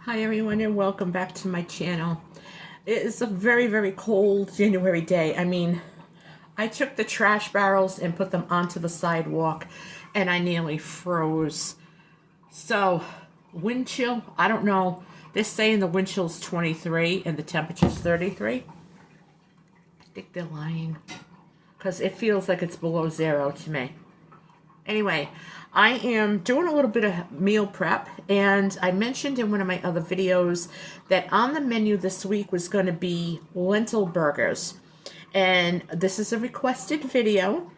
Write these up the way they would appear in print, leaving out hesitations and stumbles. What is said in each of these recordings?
Hi everyone and welcome back to my channel. It is a very, very cold January day. I mean, I took the trash barrels and put them onto the sidewalk and I nearly froze. So, wind chill, I don't know. They're saying the wind chill's 23 and the temperature's 33. I think they're lying because it feels like it's below zero to me. Anyway, I am doing a little bit of meal prep, and I mentioned in one of my other videos that on the menu this week was going to be lentil burgers. And this is a requested video,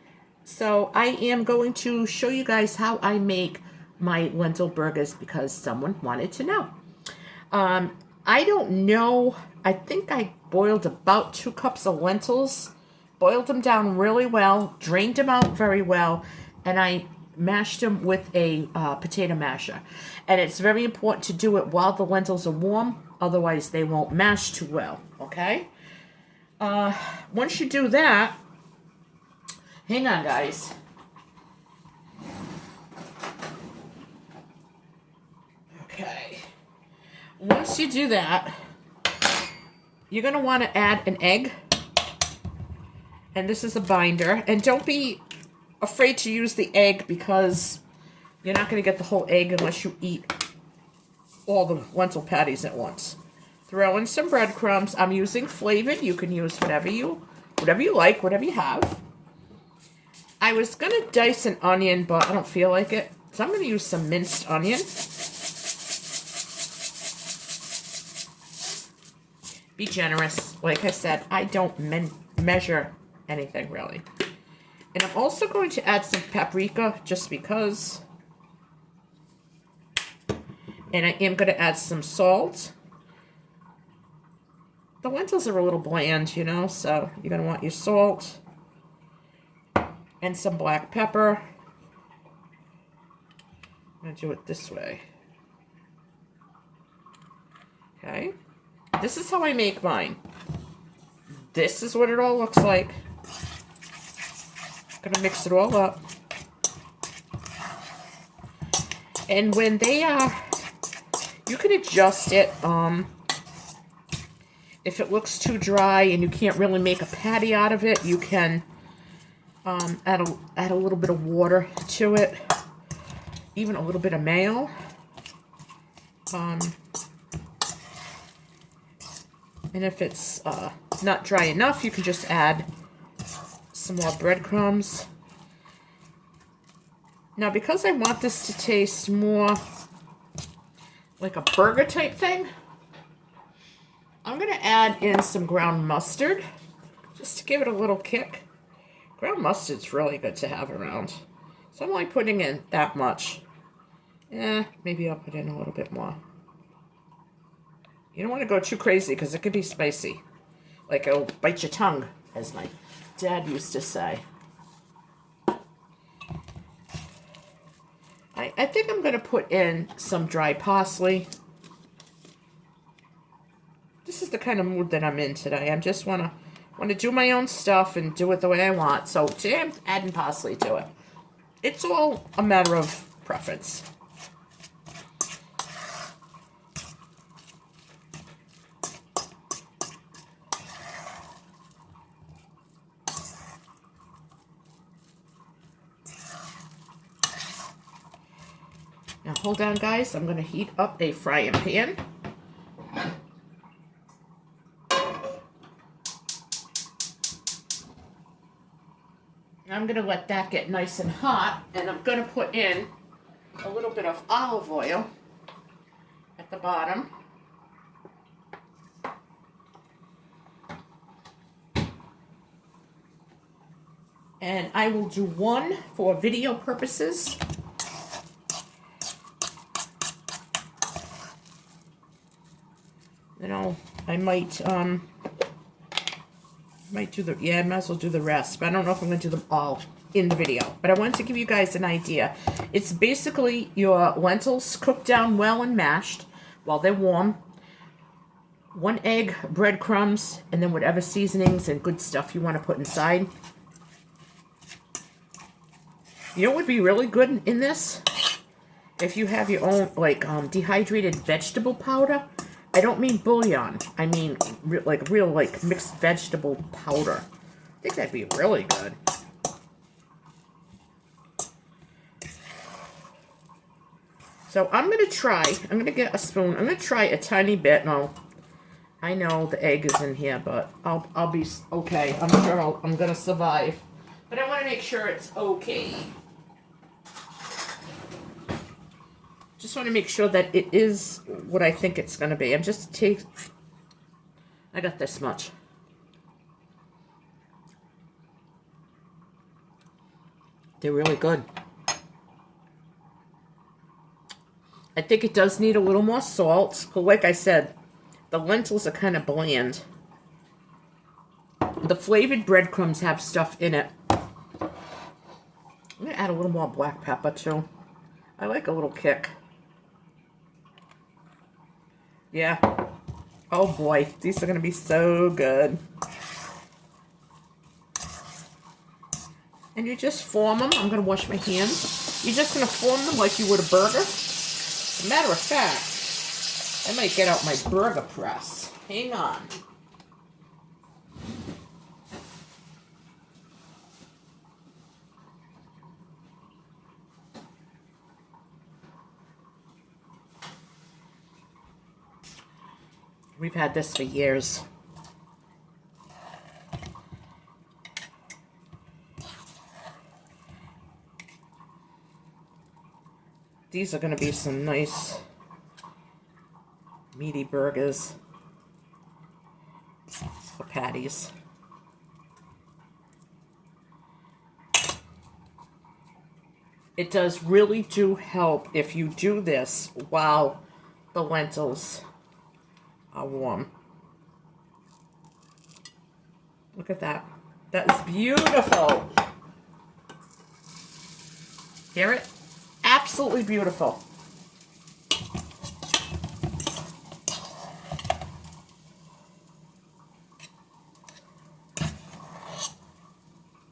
so I am going to show you guys how I make my lentil burgers because someone wanted to know. I don't know, I think I boiled about 2 cups of lentils, boiled them down really well, drained them out very well, and I mashed them with a potato masher. And it's very important to do it while the lentils are warm, otherwise they won't mash too well, okay? Once you do that, hang on guys. Okay. Once you do that, you're going to want to add an egg. And this is a binder. And don't be afraid to use the egg because you're not going to get the whole egg unless you eat all the lentil patties at once. Throw in some breadcrumbs. I'm using flavored. You can use whatever you like, whatever you have. I was going to dice an onion, but I don't feel like it. So I'm going to use some minced onion. Be generous. Like I said, I don't measure anything really. And I'm also going to add some paprika just because. And I am going to add some salt. The lentils are a little bland, you know, so you're going to want your salt. And some black pepper. I'm going to do it this way. Okay. This is how I make mine. This is what it all looks like. Gonna mix it all up. And when they you can adjust it. If it looks too dry and you can't really make a patty out of it, you can add a little bit of water to it, even a little bit of mayo. And if it's not dry enough, you can just add some more breadcrumbs. Now, because I want this to taste more like a burger type thing, I'm going to add in some ground mustard just to give it a little kick. Ground mustard's really good to have around. So I'm only putting in that much. Maybe I'll put in a little bit more. You don't want to go too crazy because it could be spicy. Like it'll bite your tongue, as my Dad used to say. I think I'm going to put in some dry parsley. This is the kind of mood that I'm in today. I just want to do my own stuff and do it the way I want. So today I'm adding parsley to it. It's all a matter of preference. Now hold on guys, I'm going to heat up a frying pan. I'm going to let that get nice and hot, and I'm going to put in a little bit of olive oil at the bottom. And I will do one for video purposes. You know, I might do the, I might as well do the rest, but I don't know if I'm going to do them all in the video. But I wanted to give you guys an idea. It's basically your lentils cooked down well and mashed while they're warm. 1 egg, breadcrumbs, and then whatever seasonings and good stuff you want to put inside. You know what would be really good in this? if you have your own, like, dehydrated vegetable powder, I don't mean bouillon. I mean, real, like, mixed vegetable powder. I think that'd be really good. So I'm going to get a spoon. I'm going to try a tiny bit. No, I know the egg is in here, but I'll be okay. I'm sure I'm going to survive. But I want to make sure it's okay. Just want to make sure that it is what I think it's going to be. I got this much. They're really good. I think it does need a little more salt. But like I said, the lentils are kind of bland. The flavored breadcrumbs have stuff in it. I'm going to add a little more black pepper too. I like a little kick. Yeah. Oh boy, these are going to be so good. And you just form them. I'm going to wash my hands. You're just going to form them like you would a burger. As a matter of fact, I might get out my burger press. Hang on. We've had this for years. These are going to be some nice meaty burgers for patties. It does really do help if you do this while the lentils are warm. Look at that. That is beautiful. Hear it? Absolutely beautiful.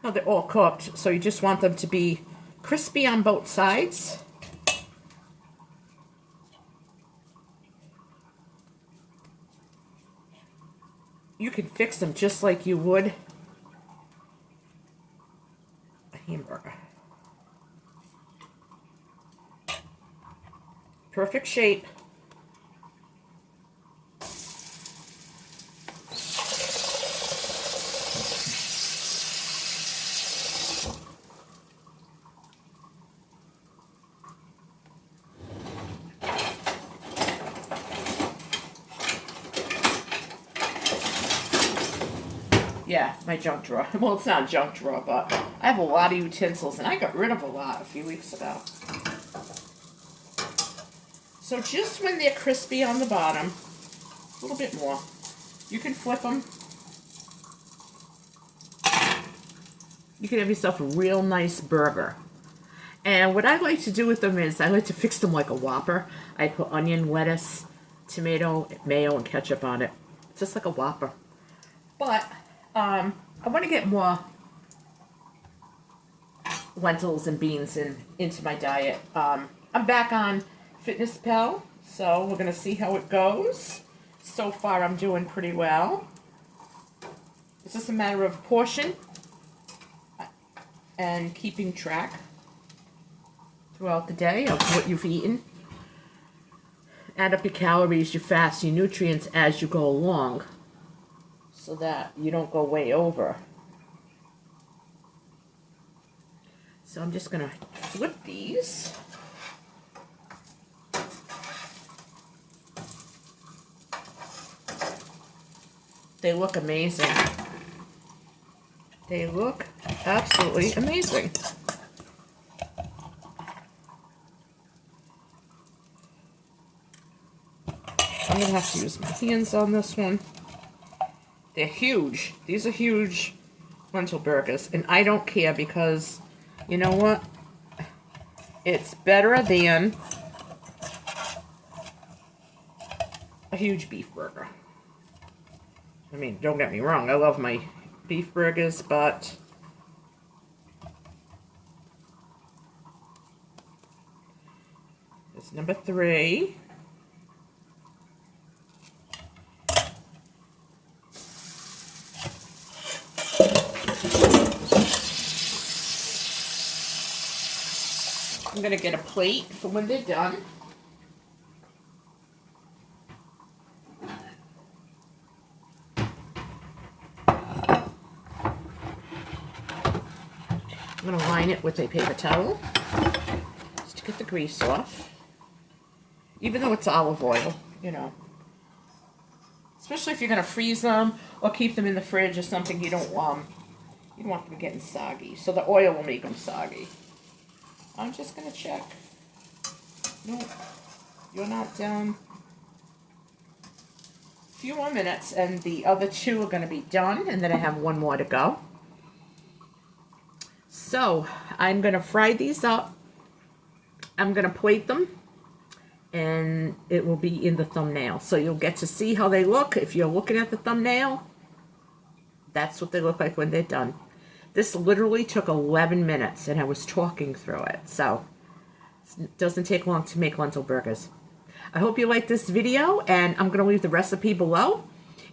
Now they're all cooked, so you just want them to be crispy on both sides. You can fix them just like you would a hamburger. Perfect shape. Yeah, my junk drawer. Well, it's not a junk drawer, but I have a lot of utensils, and I got rid of a lot a few weeks ago. So just when they're crispy on the bottom, a little bit more, you can flip them. You can have yourself a real nice burger. And what I like to do with them is I like to fix them like a Whopper. I put onion, lettuce, tomato, mayo, and ketchup on it. Just like a Whopper. But I want to get more lentils and beans into my diet. I'm back on FitnessPal, so we're going to see how it goes. So far, I'm doing pretty well. It's just a matter of portion and keeping track throughout the day of what you've eaten. Add up your calories, your fats, your nutrients as you go along, so that you don't go way over. So I'm just going to flip these. They look amazing. They look absolutely amazing. I'm going to have to use my hands on this one. They're huge. These are huge lentil burgers. And I don't care because, you know what? It's better than a huge beef burger. I mean, don't get me wrong. I love my beef burgers, but It's number 3. I'm going to get a plate for when they're done. I'm going to line it with a paper towel just to get the grease off. Even though it's olive oil, you know. Especially if you're going to freeze them or keep them in the fridge or something, you don't want them getting soggy. So the oil will make them soggy. I'm just going to check. No, you're not done. A few more minutes and the other 2 are going to be done, and then I have 1 more to go. So I'm going to fry these up. I'm going to plate them, and it will be in the thumbnail. So you'll get to see how they look. If you're looking at the thumbnail, that's what they look like when they're done. This literally took 11 minutes, and I was talking through it. So it doesn't take long to make lentil burgers. I hope you like this video, and I'm going to leave the recipe below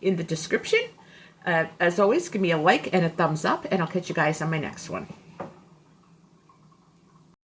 in the description. As always, give me a like and a thumbs up, and I'll catch you guys on my next one.